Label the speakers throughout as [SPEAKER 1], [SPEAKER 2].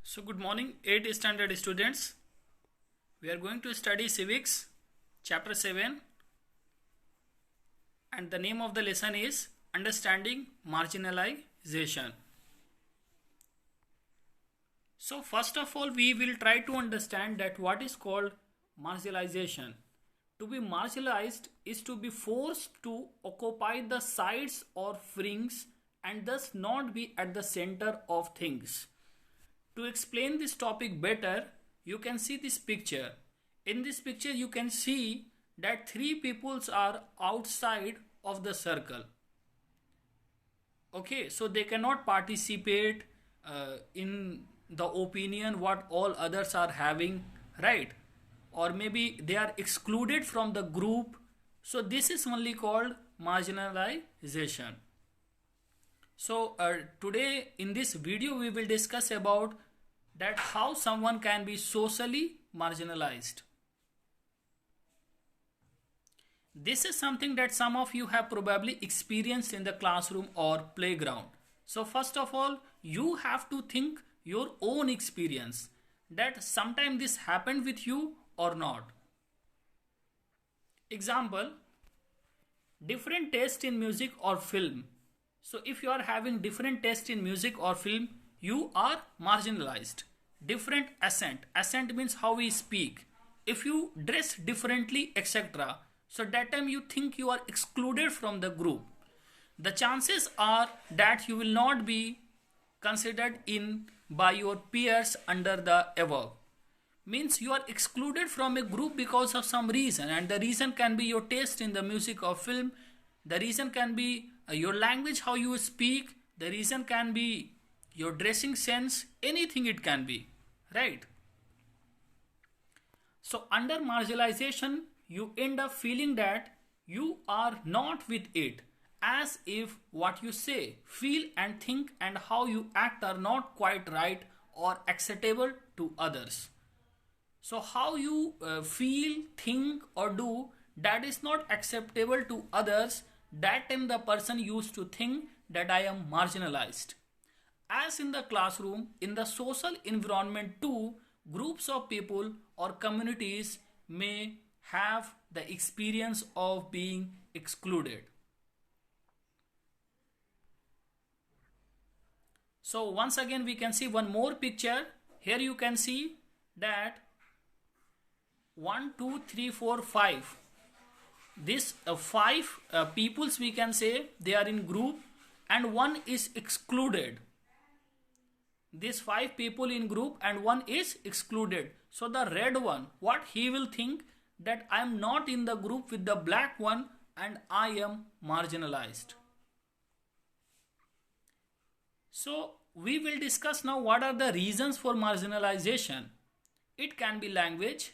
[SPEAKER 1] So good morning 8th standard students. We are going to study civics chapter 7 and the name of the lesson is understanding marginalization. So first of all we will try to understand that what is called marginalization. To be marginalized is to be forced to occupy the sides or fringes and thus not be at the center of things. To explain this topic better, you can see this picture. In this picture, you can see that three peoples are outside of the circle. Okay, so they cannot participate in the opinion what all others are having, right? Or maybe they are excluded from the group. So this is only called marginalization. So today in this video we will discuss about that how someone can be socially marginalized. This is something that some of you have probably experienced in the classroom or playground. So first of all, you have to think your own experience that sometime this happened with you or not. Example, different taste in music or film. So if you are having different taste in music or film, you are marginalized. Different accent. Accent means how we speak. If you dress differently, etc. So that time you think you are excluded from the group. The chances are that you will not be considered in by your peers under the above. Means you are excluded from a group because of some reason, and the reason can be your taste in the music or film. The reason can be your language, how you speak. The reason can be your dressing sense, anything it can be, right? So under marginalization, you end up feeling that you are not with it, as if what you say, feel and think and how you act are not quite right or acceptable to others. So how you feel, think or do, that is not acceptable to others. That time the person used to think that I am marginalized. As in the classroom, in the social environment too, groups of people or communities may have the experience of being excluded. So once again we can see one more picture. Here you can see that 1, 2, 3, 4, 5. This 5 peoples we can say they are in group and one is excluded. These 5 people in group and one is excluded. So the red one, what he will think that I am not in the group with the black one and I am marginalized. So we will discuss now what are the reasons for marginalization. It can be language,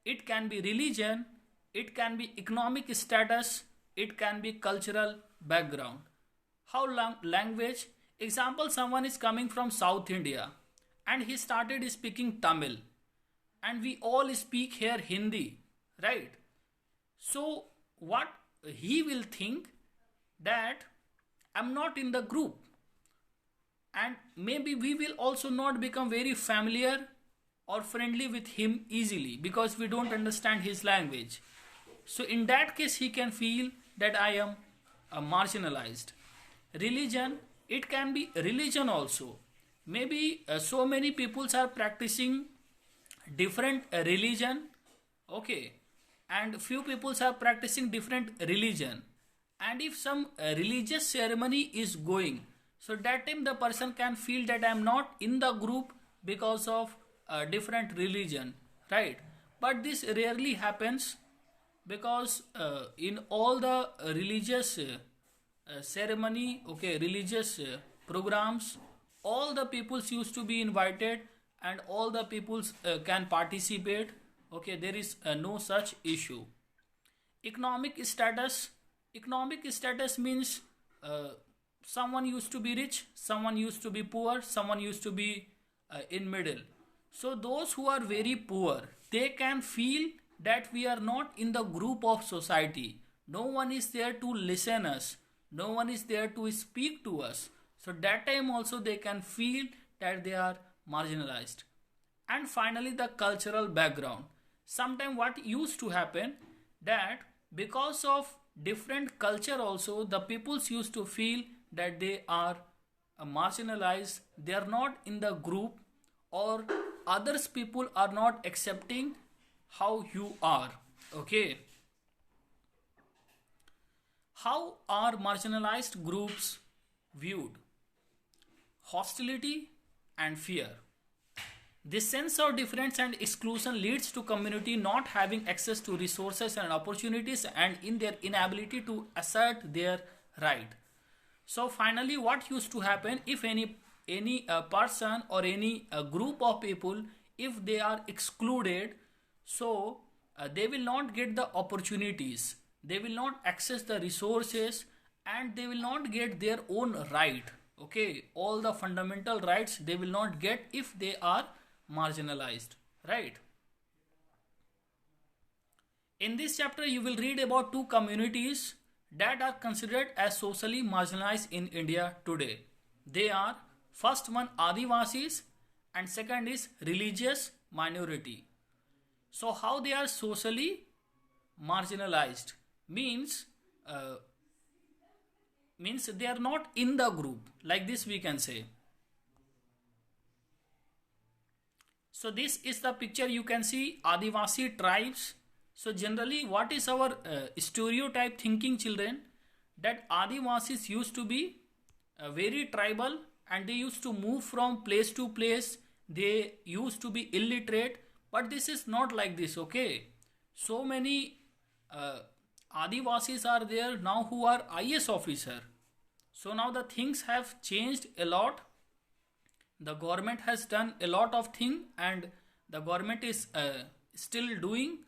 [SPEAKER 1] it can be religion, it can be economic status, it can be cultural background. How language? Example, someone is coming from South India and he started speaking Tamil and we all speak here Hindi, right? So what he will think that I'm not in the group, and maybe we will also not become very familiar or friendly with him easily because we don't understand his language. So in that case he can feel that I am marginalized. Religion, it can be religion also. Maybe so many peoples are practicing different religion, okay, and few peoples are practicing different religion, and if some religious ceremony is going, so that time the person can feel that I am not in the group because of different religion, right? But this rarely happens because in all the religious ceremony, okay, religious programs, all the peoples used to be invited and all the peoples can participate, okay, there is no such issue. Economic status, economic status means someone used to be rich, someone used to be poor, someone used to be in middle. So those who are very poor, they can feel that we are not in the group of society. No one is there to listen us. No one is there to speak to us. So that time also they can feel that they are marginalized. And finally, the cultural background. Sometimes what used to happen, that because of different culture also, the peoples used to feel that they are marginalized, they are not in the group, or others people are not accepting how you are. Okay, how are marginalized groups viewed? Hostility and fear. This sense of difference and exclusion leads to community not having access to resources and opportunities, and in their inability to assert their right. So finally, what used to happen, if any person or any group of people, if they are excluded, so they will not get the opportunities, they will not access the resources, and they will not get their own right. Okay, all the fundamental rights they will not get if they are marginalized, right? In this chapter, you will read about two communities that are considered as socially marginalized in India today. They are, first one, Adivasis, and second is religious minority. So how they are socially marginalized means means they are not in the group, like this we can say. So this is the picture, you can see Adivasi tribes. So generally what is our stereotype thinking, children, that Adivasis used to be very tribal, and they used to move from place to place, they used to be illiterate, but this is not like this. Okay, so many Adivasis are there now who are IS officer. So now the things have changed a lot, the government has done a lot of thing, and the government is still doing,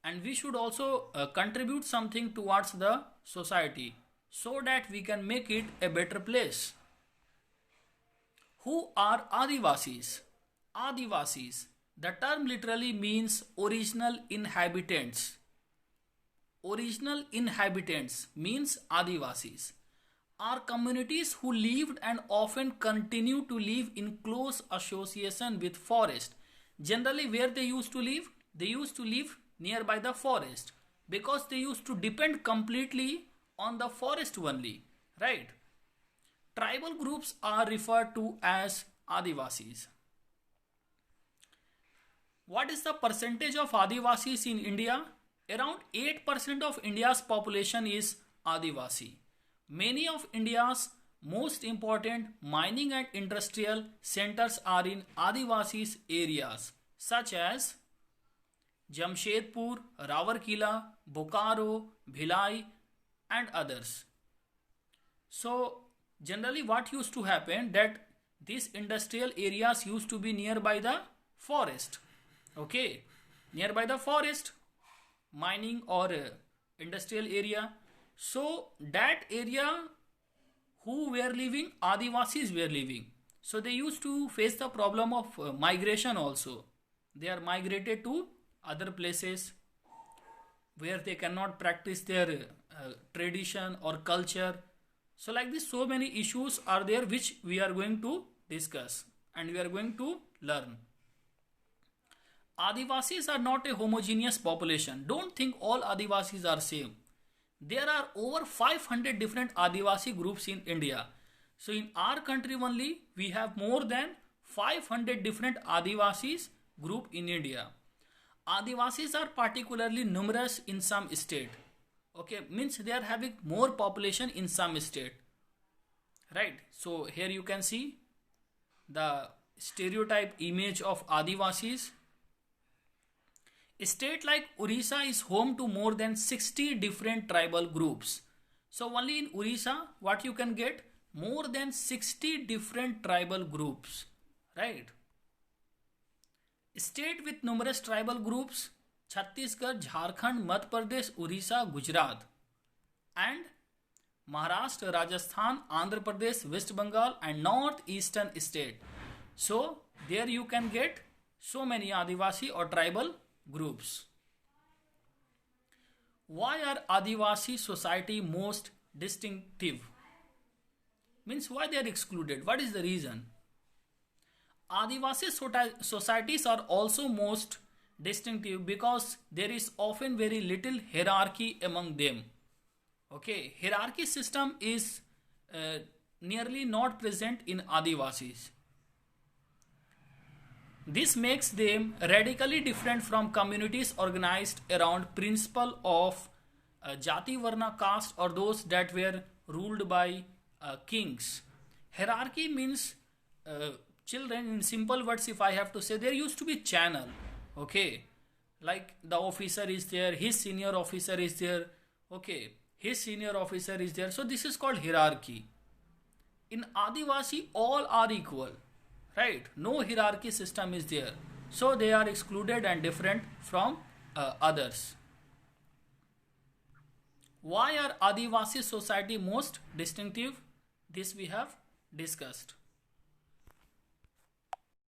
[SPEAKER 1] and we should also contribute something towards the society so that we can make it a better place. Who are Adivasis? Adivasis, the term literally means original inhabitants. Original inhabitants means Adivasis are communities who lived and often continue to live in close association with forest. Generally, where they used to live? They used to live nearby the forest, because they used to depend completely on the forest only, right? Tribal groups are referred to as Adivasis. What is the percentage of Adivasis in India? Around 8% of India's population is Adivasi. Many of India's most important mining and industrial centers are in Adivasis areas such as Jamshedpur, Rawalkeela, Bokaro, Bhilai, and others. So generally what used to happen, that these industrial areas used to be nearby the forest. Okay, nearby the forest, mining or industrial area. So that area who were living, Adivasis were living. So they used to face the problem of migration also. They are migrated to other places where they cannot practice their tradition or culture. So like this, so many issues are there which we are going to discuss and we are going to learn. Adivasis are not a homogeneous population. Don't think all Adivasis are same. There are over 500 different Adivasi groups in India. So in our country only, we have more than 500 different Adivasis group in India. Adivasis are particularly numerous in some state. Okay, means they are having more population in some state. Right. So here you can see the stereotype image of Adivasis. A state like Orissa is home to more than 60 different tribal groups. So only in Orissa, what you can get? More than 60 different tribal groups. Right? A state with numerous tribal groups: Chhattisgarh, Jharkhand, Madhya Pradesh, Orissa, Gujarat, and Maharashtra, Rajasthan, Andhra Pradesh, West Bengal, and northeastern state. So there you can get so many Adivasi or tribal groups. Why are Adivasi society most distinctive? Means why they are excluded? What is the reason? Adivasi societies are also most distinctive because there is often very little hierarchy among them. Okay, hierarchy system is nearly not present in Adivasis. This makes them radically different from communities organized around principle of Jati Varna caste or those that were ruled by kings. Hierarchy means children, in simple words, if I have to say, there used to be channel. Okay, like the officer is there, his senior officer is there. Okay, his senior officer is there. So this is called hierarchy. In Adivasi, all are equal, right? No hierarchy system is there. So they are excluded and different from others. Why are Adivasi society most distinctive? This we have discussed.